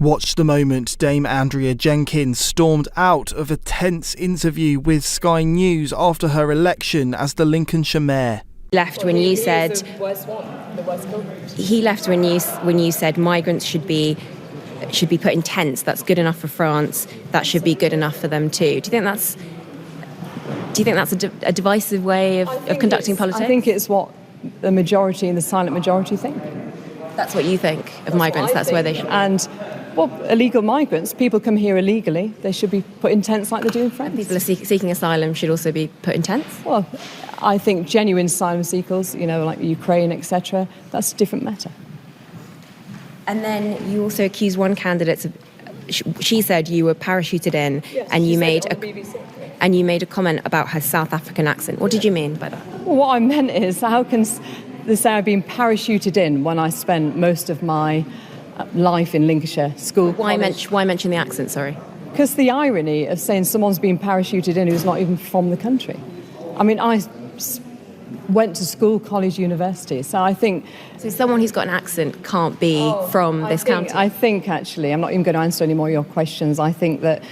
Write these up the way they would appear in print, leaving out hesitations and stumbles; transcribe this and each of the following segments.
Watch the moment Dame Andrea Jenkyns stormed out of a tense interview with Sky News after her election as the Lincolnshire mayor. Left when you said he left when you said migrants should be put in tents. That's good enough for France. That should be good enough for them too. Do you think that's a divisive way of conducting politics? I think it's what the majority and the silent majority think. That's what you think of migrants. That's where they should. And well, illegal migrants, people come here illegally. They should be put in tents like they do in France. And people seeking asylum should also be put in tents. Well, I think genuine asylum seekers, like Ukraine, etc., that's a different matter. And then you also accused one candidate of. She said you were parachuted in, yes, and you made a comment about her South African accent. What did you mean by that? Well, what I meant is, how can they say I've been parachuted in when I spent most of my life in Lincolnshire, school, Why mention the accent, sorry? Because the irony of saying someone's been parachuted in who's not even from the country. I mean, I went to school, college, university, so I think... So someone who's got an accent can't be from this county? I think, actually, I'm not even going to answer any more of your questions. I think that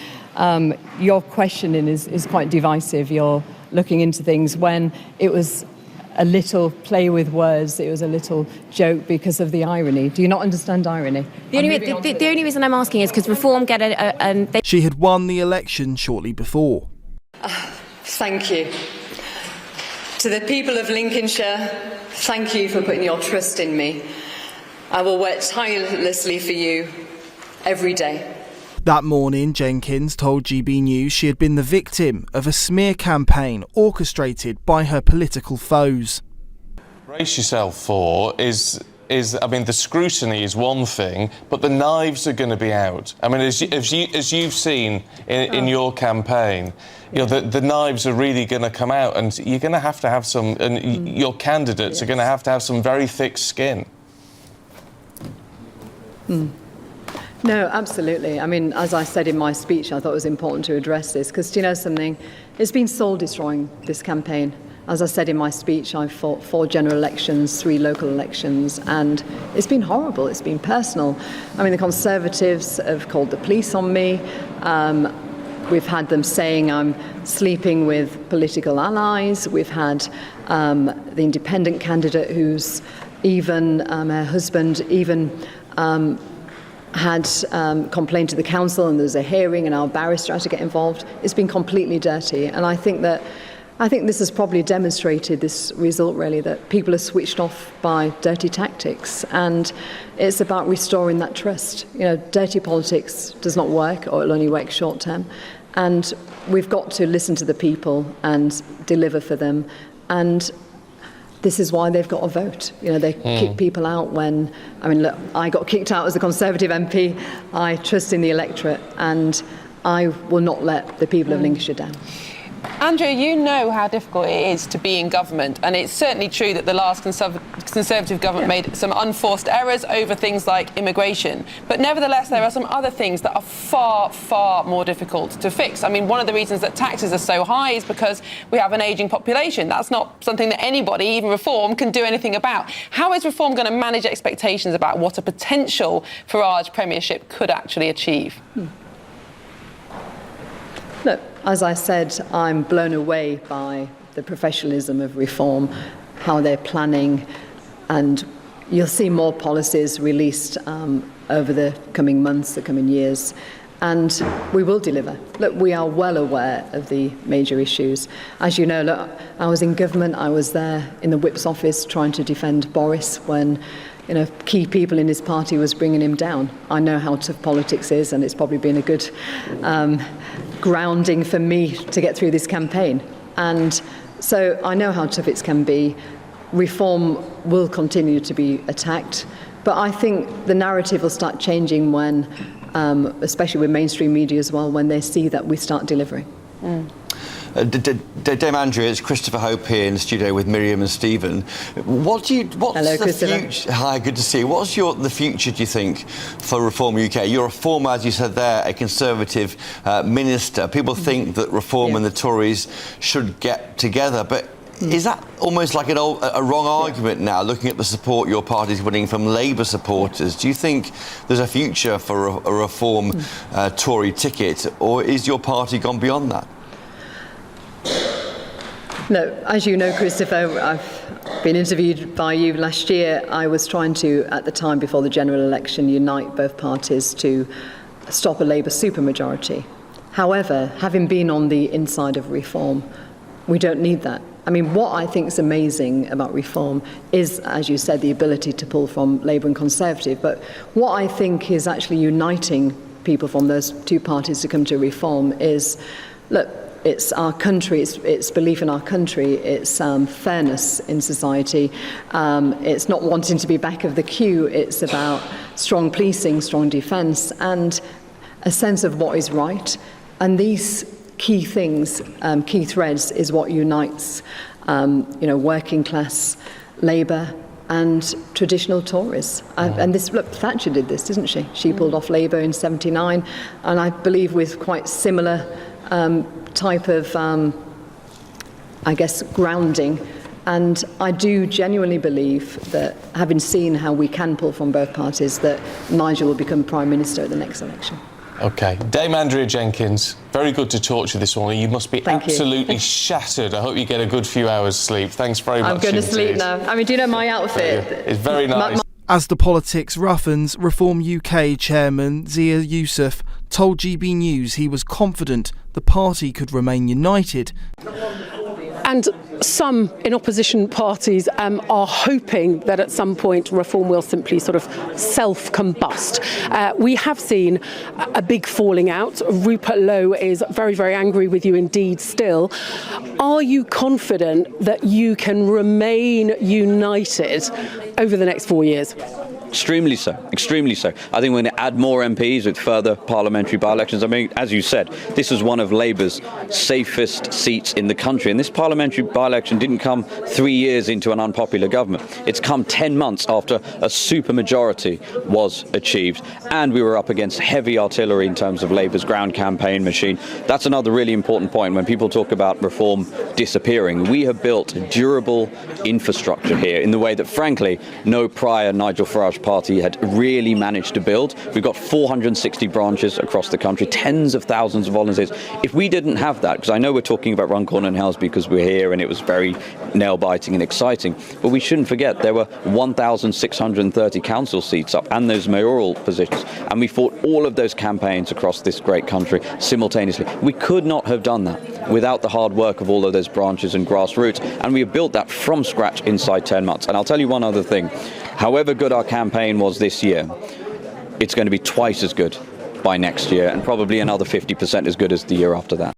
your questioning is quite divisive. You're looking into things when it was a little play with words, it was a little joke because of the irony. Do you not understand irony? The only reason I'm asking is because Reform get She had won the election shortly before. Thank you. To the people of Lincolnshire, thank you for putting your trust in me. I will work tirelessly for you every day. That morning, Jenkyns told GB News she had been the victim of a smear campaign orchestrated by her political foes. Brace yourself for is I mean, the scrutiny is one thing, but the knives are going to be out. I mean, as you've seen in your campaign, the knives are really going to come out, and you're going to have some, and your candidates are going to have some very thick skin. No, absolutely. I mean, as I said in my speech, I thought it was important to address this because, do you know something? It's been soul-destroying, this campaign. As I said in my speech, I fought 4 general elections, 3 local elections, and it's been horrible. It's been personal. I mean, the Conservatives have called the police on me. We've had them saying I'm sleeping with political allies. We've had the independent candidate who's even, her husband even had complained to the council, and there was a hearing and our barrister had to get involved. It's been completely dirty, and I think this has probably demonstrated this result, really, that people are switched off by dirty tactics, and it's about restoring that trust. Dirty politics does not work, or it'll only work short term, and we've got to listen to the people and deliver for them, and this is why they've got a vote. They kick people out when... I mean, look, I got kicked out as a Conservative MP. I trust in the electorate, and I will not let the people of Lincolnshire down. Andrea, you know how difficult it is to be in government, and it's certainly true that the last Conservative government made some unforced errors over things like immigration. But nevertheless, there are some other things that are far, far more difficult to fix. I mean, one of the reasons that taxes are so high is because we have an ageing population. That's not something that anybody, even Reform, can do anything about. How is Reform going to manage expectations about what a potential Farage premiership could actually achieve? Look, as I said, I'm blown away by the professionalism of Reform, how they're planning, and you'll see more policies released over the coming months, the coming years, and we will deliver. Look, we are well aware of the major issues. As you know, look, I was in government, I was there in the Whip's office trying to defend Boris when key people in his party was bringing him down. I know how tough politics is, and it's probably been a good grounding for me to get through this campaign. And so I know how tough it can be. Reform will continue to be attacked, but I think the narrative will start changing when, especially with mainstream media as well, when they see that we start delivering. Dame Andrea, it's Christopher Hope here in the studio with Miriam and Stephen. Hello, Christopher. Hi, good to see you. What's the future, do you think, for Reform UK? You're a former, as you said there, a Conservative minister. People think that Reform and the Tories should get together, but Is that almost like a wrong argument now, looking at the support your party's winning from Labour supporters? Do you think there's a future for a reform Tory ticket, or is your party gone beyond that? No, as you know, Christopher, I've been interviewed by you last year. I was trying to, at the time before the general election, unite both parties to stop a Labour supermajority. However, having been on the inside of reform, we don't need that. I mean, what I think is amazing about reform is, as you said, the ability to pull from Labour and Conservative. But what I think is actually uniting people from those two parties to come to reform is, look, it's our country, it's belief in our country, it's fairness in society, it's not wanting to be back of the queue, it's about strong policing, strong defence, and a sense of what is right. And these key things, key threads, is what unites, working class Labour and traditional Tories. And this, look, Thatcher did this, didn't she? She pulled off Labour in '79, and I believe with quite similar type of, grounding. And I do genuinely believe that, having seen how we can pull from both parties, that Nigel will become Prime Minister at the next election. OK. Dame Andrea Jenkyns, very good to talk to you this morning. You must be absolutely shattered. I hope you get a good few hours sleep. Thanks very much. I'm going to sleep now. I mean, do you know my outfit? It's very nice. As the politics roughens, Reform UK chairman Zia Youssef told GB News he was confident the party could remain united. And some in opposition parties are hoping that at some point Reform will simply sort of self-combust. We have seen a big falling out. Rupert Lowe is very, very angry with you indeed still. Are you confident that you can remain united over the next 4 years? Extremely so, extremely so. I think we're going to add more MPs with further parliamentary by-elections. I mean, as you said, this was one of Labour's safest seats in the country, and this parliamentary by-election didn't come 3 years into an unpopular government. It's come 10 months after a supermajority was achieved, and we were up against heavy artillery in terms of Labour's ground campaign machine. That's another really important point when people talk about reform disappearing. We have built durable infrastructure here in the way that, frankly, no prior Nigel Farage party had really managed to build. We've got 460 branches across the country, tens of thousands of volunteers. If we didn't have that, because I know we're talking about Runcorn and Helsby because we're here and it was very nail-biting and exciting, but we shouldn't forget there were 1,630 council seats up and those mayoral positions, and we fought all of those campaigns across this great country simultaneously. We could not have done that without the hard work of all of those branches and grassroots, and we have built that from scratch inside 10 months. And I'll tell you one other thing. However good our campaign was this year, it's going to be twice as good by next year, and probably another 50% as good as the year after that.